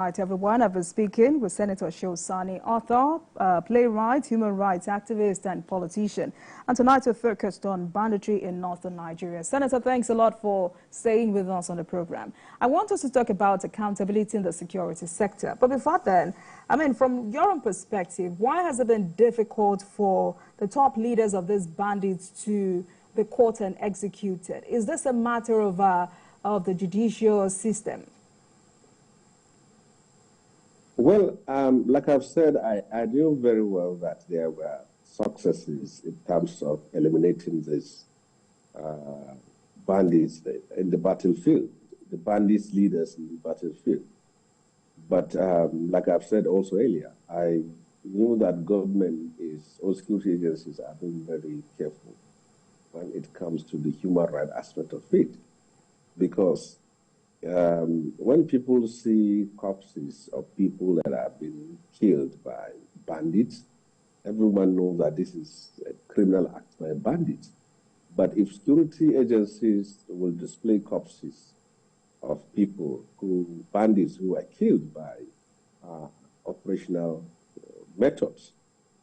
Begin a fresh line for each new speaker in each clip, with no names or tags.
Right, everyone. I've been speaking with Senator Sani, author, playwright, human rights activist, and politician. And tonight we're focused on banditry in northern Nigeria. Senator, thanks a lot for staying with us on the program. I want us to talk about accountability in the security sector. But before then, I mean, from your own perspective, why has it been difficult for the top leaders of these bandits to be caught and executed? Is this a matter of the judicial system?
Well, like I've said, I knew very well that there were successes in terms of eliminating these bandits in the battlefield, the bandits leaders in the battlefield. But like I've said also earlier, I knew that government or security agencies are being very careful when it comes to the human rights aspect of it, because when people see corpses of people that have been killed by bandits, everyone knows that this is a criminal act by bandits. But if security agencies will display corpses of people bandits who are killed by operational methods,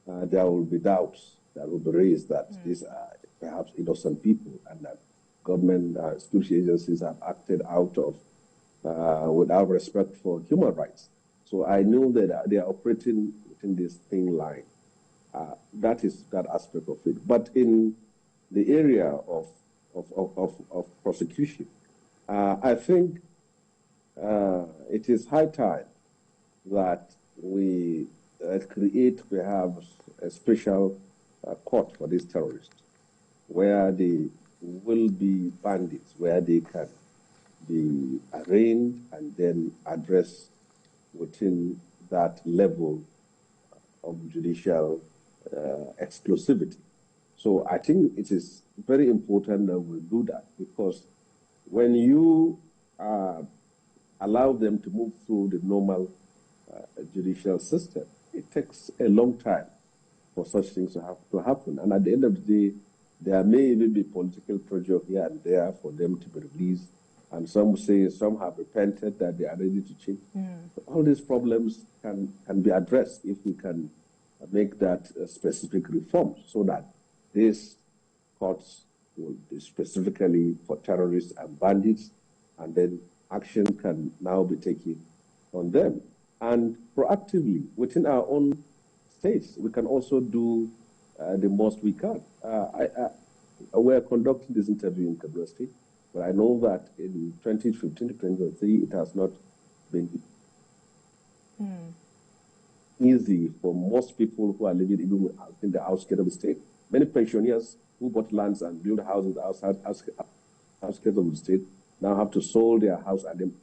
there will be doubts that will be raised that these are perhaps innocent people and that government security agencies have acted out of without respect for human rights. So I knew that they are operating within this thin line. That is that aspect of it. But in the area of prosecution, I think it is high time that we create perhaps a special court for these terrorists, where they will be bandits, where they can be arraigned and then addressed within that level of judicial exclusivity. So I think it is very important that we do that, because when you allow them to move through the normal judicial system, it takes a long time for such things to happen. And at the end of the day, there may even be political pressure here and there for them to be released. And some say some have repented that they are ready to change. All these problems can be addressed if we can make that specific reform, so that these courts will be specifically for terrorists and bandits, and then action can now be taken on them. And proactively, within our own states, we can also do the most we can. We're conducting this interview in Kaduna State, but I know that in 2015 to 2023, it has not been easy for most people who are living even in the outskirts of the state. Many pensioners who bought lands and built houses outside outskirts of the state now have to sell their house and then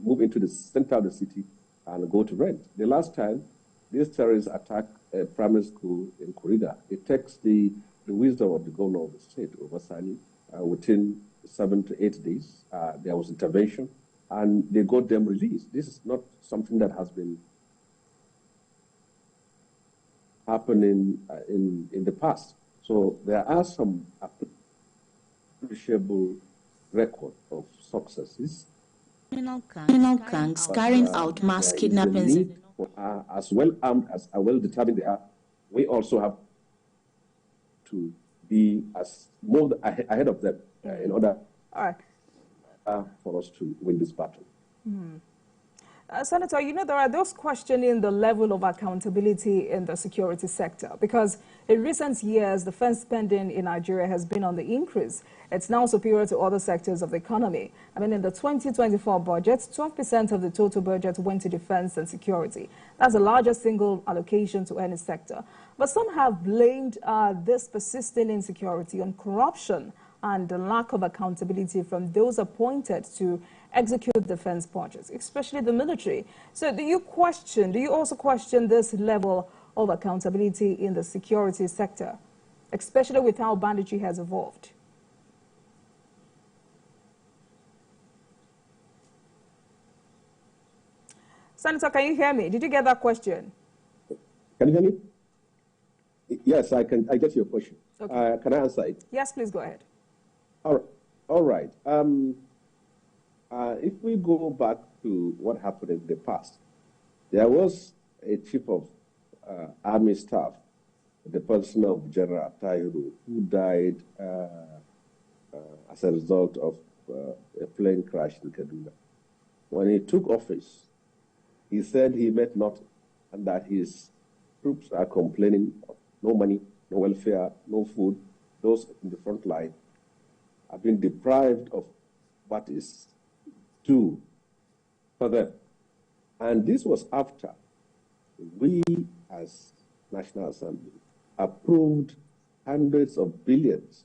move into the center of the city and go to rent. The last time these terrorists attacked a primary school in Kuriga, it takes the wisdom of the governor of the state, Obasani, within 7 to 8 days, there was intervention, and they got them released. This is not something that has been happening in the past. So there are some appreciable record of successes.
Criminal gangs carrying out mass kidnappings.
As well armed, as well determined they are, we also have to be as more ahead of them in order for us to win this battle.
Senator, you know, there are those questioning the level of accountability in the security sector, because in recent years, defense spending in Nigeria has been on the increase. It's now superior to other sectors of the economy. I mean, in the 2024 budget, 12% of the total budget went to defense and security. That's the largest single allocation to any sector. But some have blamed this persistent insecurity on corruption and the lack of accountability from those appointed to execute defense budgets, especially the military. So do you also question this level of accountability in the security sector, especially with how banditry has evolved? Senator, can you hear me? Did you get that question?
Can you hear me? Yes, I can. I get your question.
Okay.
Can I answer it?
Yes, please go ahead.
All right. If we go back to what happened in the past, There was a chief of army staff, the person of General Tahiru, who died as a result of a plane crash in Kaduna. When he took office, he said he met nothing and that his troops are complaining of no money, no welfare, no food. Those in the front line have been deprived of what is due for them. And this was after we, as National Assembly, approved hundreds of billions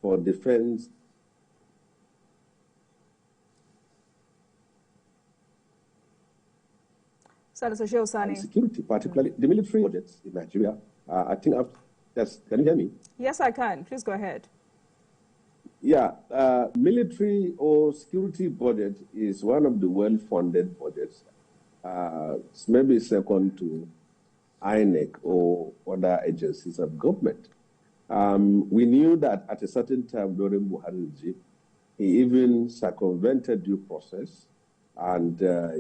for defense.
Senator Shosani.
Security, particularly the military budgets in Nigeria. I think yes, can you hear me?
Yes, I can. Please go ahead.
Yeah, military or security budget is one of the well-funded budgets. It's maybe second to INEC or other agencies of government. We knew that at a certain time during Buhari regime, he even circumvented due process and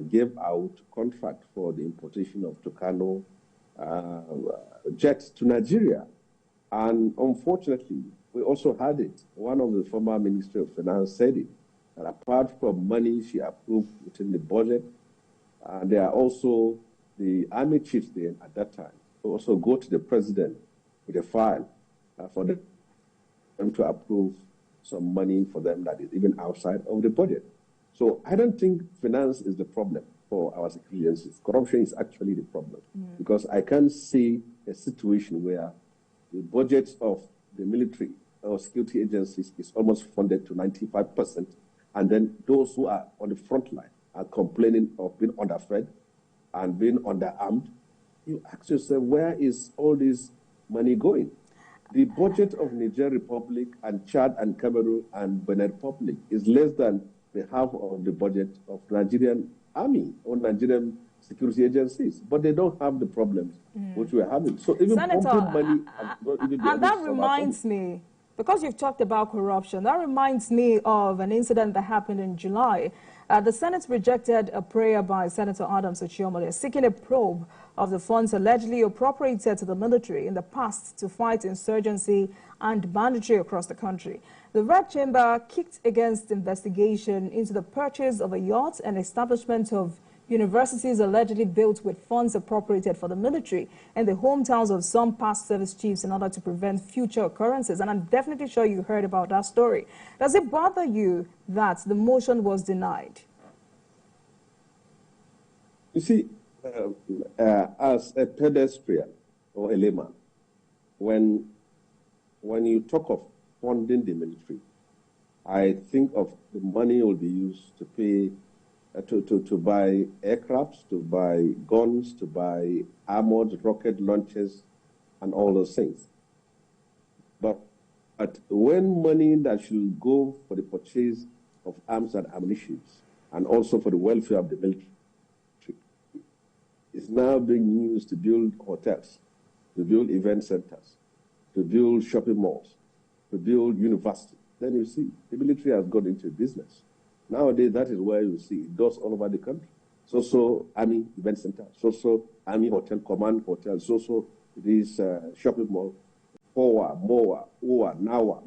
gave out contract for the importation of Tucano jets to Nigeria. And unfortunately, we also had it. One of the former Minister of Finance said it, that apart from money she approved within the budget, there are also the army chiefs there at that time who also go to the president with a file for them to approve some money for them that is even outside of the budget. So I don't think finance is the problem for our security agencies. Corruption is actually the problem, because I can't see a situation where the budget of the military or security agencies is almost funded to 95%, and then those who are on the front line are complaining of being underfed and being underarmed. You ask yourself, where is all this money going? The budget of Niger Republic and Chad and Cameroon and Benin Republic is less than the half of the budget of Nigerian army or Nigerian security agencies, but they don't have the problems which we're having. So even
Senator,
pumping money,
and that reminds me, because you've talked about corruption, that reminds me of an incident that happened in July. The Senate rejected a prayer by Senator Adams Oshiomhole seeking a probe of the funds allegedly appropriated to the military in the past to fight insurgency and banditry across the country. The Red Chamber kicked against investigation into the purchase of a yacht and establishment of universities allegedly built with funds appropriated for the military in the hometowns of some past service chiefs in order to prevent future occurrences. And I'm definitely sure you heard about that story. Does it bother you that the motion was denied?
You see, as a pedestrian or a layman, when you talk of funding the military, I think of the money will be used to pay to buy aircrafts, to buy guns, to buy armored rocket launchers, and all those things. But when money that should go for the purchase of arms and ammunition, and also for the welfare of the military, is now being used to build hotels, to build event centers, to build shopping malls, to build universities, then you see the military has got into business. Nowadays, that is where you see it does all over the country. So Army Event Center, so Army Hotel, Command Hotel, so this shopping mall, Powa, Moa, Owa, Nawa.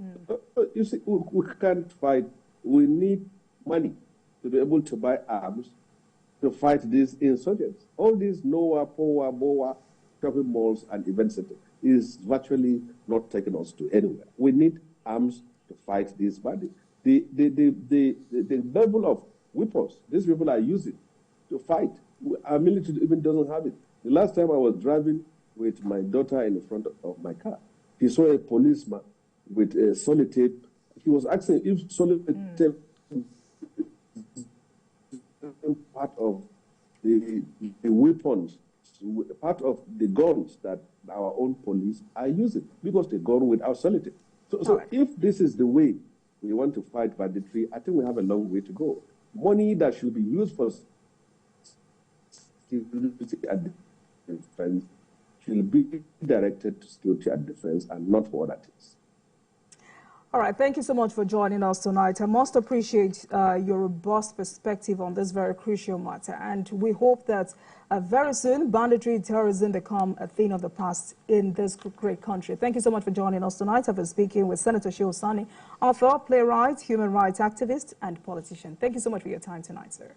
You see, we can't fight. We need money to be able to buy arms to fight these insurgents. All these Noah, Powa, Moa, shopping malls and event centers is virtually not taking us to anywhere. We need arms to fight these bandits. The level of weapons these people are using to fight, our military even doesn't have it. The last time I was driving with my daughter in the front of my car, he saw a policeman with a sellotape. He was asking if sellotape part of the weapons, part of the guns that our own police are using, because they gone without sellotape. So if this is the way we want to fight banditry, I think we have a long way to go. Money that should be used for security and defense should be directed to security and defense and not for other things.
All right, thank you so much for joining us tonight. I must appreciate your robust perspective on this very crucial matter, and we hope that very soon banditry, terrorism become a thing of the past in this great country. Thank you so much for joining us tonight. I've been speaking with Senator Shehu Sani, author, playwright, human rights activist, and politician. Thank you so much for your time tonight, sir.